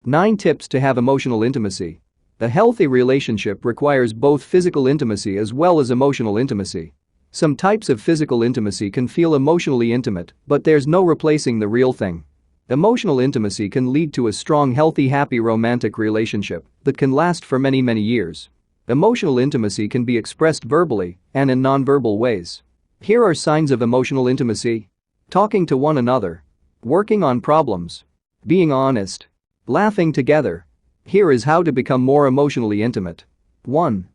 9 tips to have emotional intimacy. A healthy relationship requires both physical intimacy as well as emotional intimacy. Some types of physical intimacy can feel emotionally intimate, but there's no replacing the real thing. Emotional intimacy can lead to a strong, healthy, happy romantic relationship that can last for many, many years. Emotional intimacy can be expressed verbally and in nonverbal ways. Here are signs of emotional intimacy: talking to one another, working on problems, being honest, laughing together. Here is how to become more emotionally intimate. 1.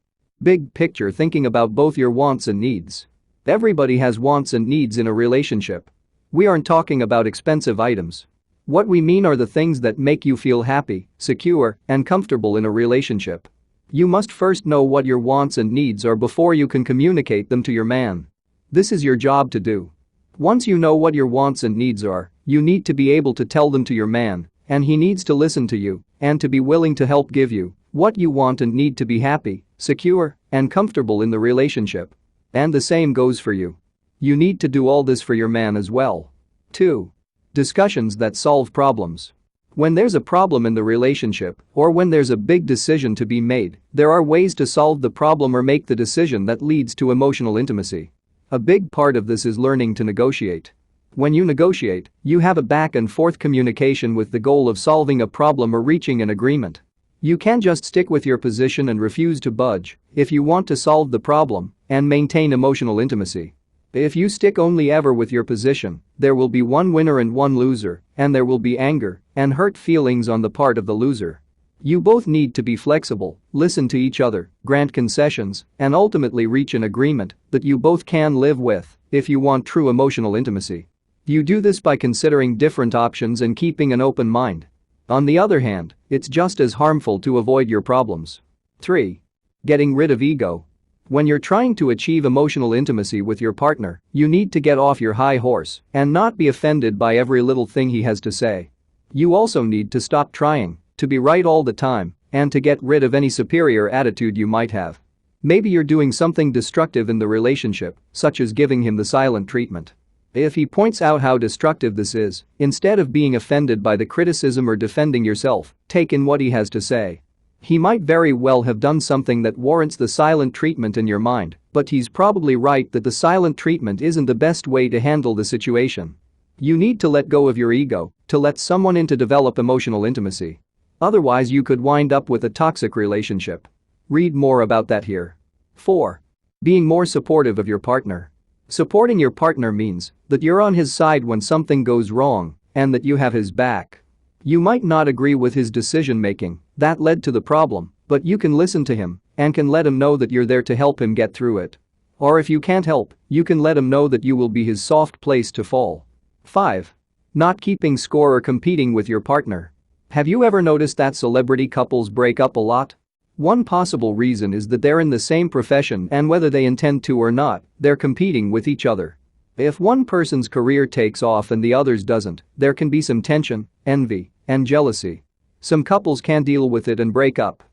Big picture thinking about both your wants and needs. Everybody has wants and needs in a relationship. We aren't talking about expensive items. What we mean are the things that make you feel happy, secure, and comfortable in a relationship. You must first know what your wants and needs are before you can communicate them to your man. This is your job to do. Once you know what your wants and needs are, you need to be able to tell them to your man, and he needs to listen to you and to be willing to help give you what you want and need to be happy, secure, and comfortable in the relationship. And the same goes for you. You need to do all this for your man as well. 2. Discussions that solve problems. When there's a problem in the relationship or when there's a big decision to be made, there are ways to solve the problem or make the decision that leads to emotional intimacy. A big part of this is learning to negotiate. When you negotiate, you have a back and forth communication with the goal of solving a problem or reaching an agreement. You can't just stick with your position and refuse to budge if you want to solve the problem and maintain emotional intimacy. If you stick only ever with your position, there will be one winner and one loser, and there will be anger and hurt feelings on the part of the loser. You both need to be flexible, listen to each other, grant concessions, and ultimately reach an agreement that you both can live with if you want true emotional intimacy. You do this by considering different options and keeping an open mind. On the other hand, it's just as harmful to avoid your problems. 3. Getting rid of ego. When you're trying to achieve emotional intimacy with your partner, you need to get off your high horse and not be offended by every little thing he has to say. You also need to stop trying to be right all the time and to get rid of any superior attitude you might have. Maybe you're doing something destructive in the relationship, such as giving him the silent treatment. If he points out how destructive this is, instead of being offended by the criticism or defending yourself, take in what he has to say. He might very well have done something that warrants the silent treatment in your mind, but he's probably right that the silent treatment isn't the best way to handle the situation. You need to let go of your ego to let someone in to develop emotional intimacy. Otherwise, you could wind up with a toxic relationship. Read more about that here. 4. Being more supportive of your partner. Supporting your partner means that you're on his side when something goes wrong and that you have his back. You might not agree with his decision-making that led to the problem, but you can listen to him and can let him know that you're there to help him get through it. Or if you can't help, you can let him know that you will be his soft place to fall. 5. Not keeping score or competing with your partner. Have you ever noticed that celebrity couples break up a lot? One possible reason is that they're in the same profession and whether they intend to or not, they're competing with each other. If one person's career takes off and the other's doesn't, there can be some tension, envy, and jealousy. Some couples can't deal with it and break up.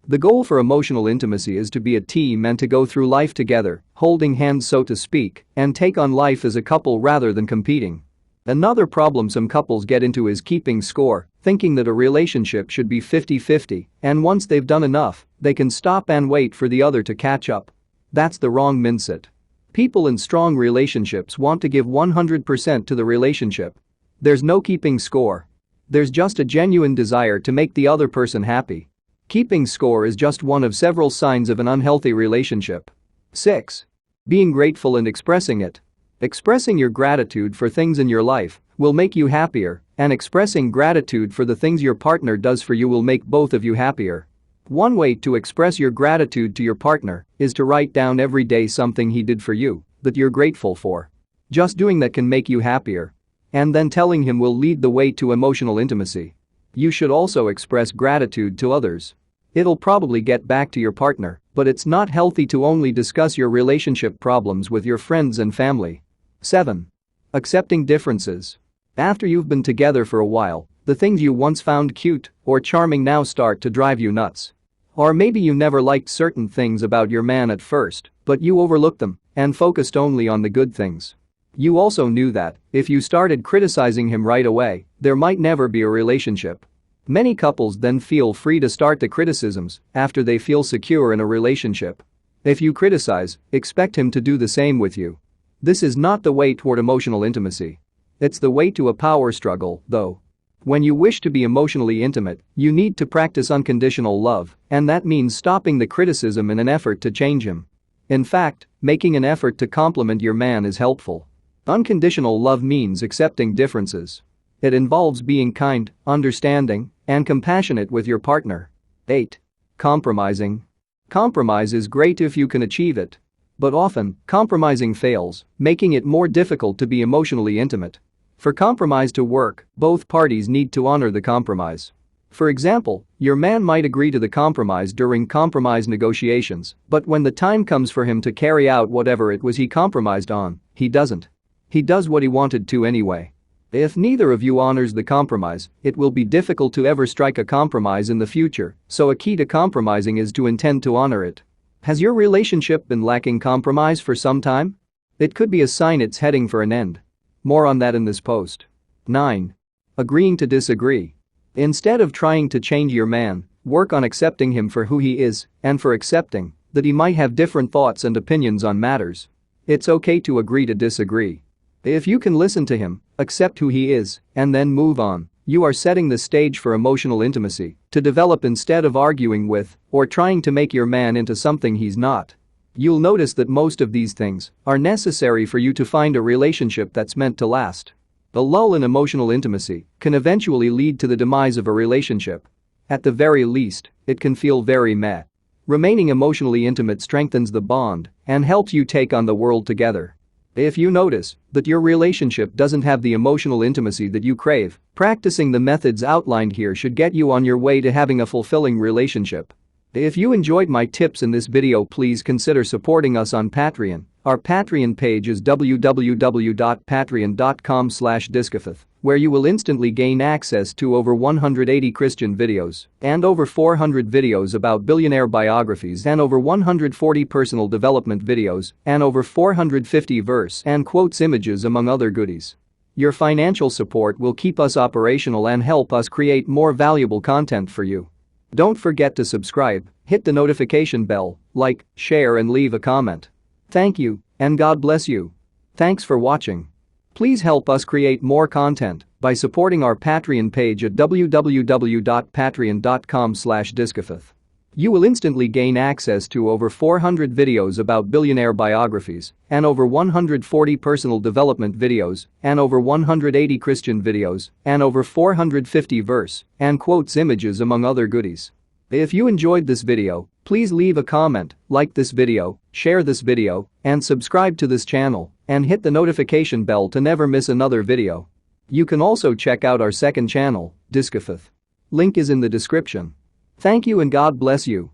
The goal for emotional intimacy is to be a team and to go through life together, holding hands so to speak, and take on life as a couple rather than competing. Another problem some couples get into is keeping score, thinking that a relationship should be 50-50, and once they've done enough, they can stop and wait for the other to catch up. That's the wrong mindset. People in strong relationships want to give 100% to the relationship. There's no keeping score. There's just a genuine desire to make the other person happy. Keeping score is just one of several signs of an unhealthy relationship. 6. Being grateful and expressing it. Expressing your gratitude for things in your life will make you happier, and expressing gratitude for the things your partner does for you will make both of you happier. One way to express your gratitude to your partner is to write down every day something he did for you that you're grateful for. Just doing that can make you happier. And then telling him will lead the way to emotional intimacy. You should also express gratitude to others. It'll probably get back to your partner, but it's not healthy to only discuss your relationship problems with your friends and family. 7. Accepting differences. After you've been together for a while, the things you once found cute or charming now start to drive you nuts. Or maybe you never liked certain things about your man at first, but you overlooked them and focused only on the good things. You also knew that if you started criticizing him right away, there might never be a relationship. Many couples then feel free to start the criticisms after they feel secure in a relationship. If you criticize, expect him to do the same with you. This is not the way toward emotional intimacy. It's the way to a power struggle, though. When you wish to be emotionally intimate, you need to practice unconditional love, and that means stopping the criticism in an effort to change him. In fact, making an effort to compliment your man is helpful. Unconditional love means accepting differences. It involves being kind, understanding, and compassionate with your partner. 8. Compromising. Compromise is great if you can achieve it. But often, compromising fails, making it more difficult to be emotionally intimate. For compromise to work, both parties need to honor the compromise. For example, your man might agree to the compromise during compromise negotiations, but when the time comes for him to carry out whatever it was he compromised on, he doesn't. He does what he wanted to anyway. If neither of you honors the compromise, it will be difficult to ever strike a compromise in the future, so a key to compromising is to intend to honor it. Has your relationship been lacking compromise for some time? It could be a sign it's heading for an end. More on that in this post. 9. Agreeing to disagree. Instead of trying to change your man, work on accepting him for who he is and for accepting that he might have different thoughts and opinions on matters. It's okay to agree to disagree. If you can listen to him, accept who he is, and then move on, you are setting the stage for emotional intimacy to develop instead of arguing with or trying to make your man into something he's not. You'll notice that most of these things are necessary for you to find a relationship that's meant to last. A lull in emotional intimacy can eventually lead to the demise of a relationship. At the very least, it can feel very meh. Remaining emotionally intimate strengthens the bond and helps you take on the world together. If you notice that your relationship doesn't have the emotional intimacy that you crave, practicing the methods outlined here should get you on your way to having a fulfilling relationship. If you enjoyed my tips in this video, please consider supporting us on Patreon. Our Patreon page is www.patreon.com/discofith, where you will instantly gain access to over 180 Christian videos and over 400 videos about billionaire biographies and over 140 personal development videos and over 450 verse and quotes images among other goodies. Your financial support will keep us operational and help us create more valuable content for you. Don't forget to subscribe, hit the notification bell, like, share and leave a comment. Thank you, and God bless you. Thanks for watching. Please help us create more content by supporting our Patreon page at www.patreon.com/discofith. You will instantly gain access to over 400 videos about billionaire biographies and over 140 personal development videos and over 180 Christian videos and over 450 verse and quotes images among other goodies. If you enjoyed this video, please leave a comment, like this video, share this video, and subscribe to this channel and hit the notification bell to never miss another video. You can also check out our second channel, Discofith. Link is in the description. Thank you and God bless you.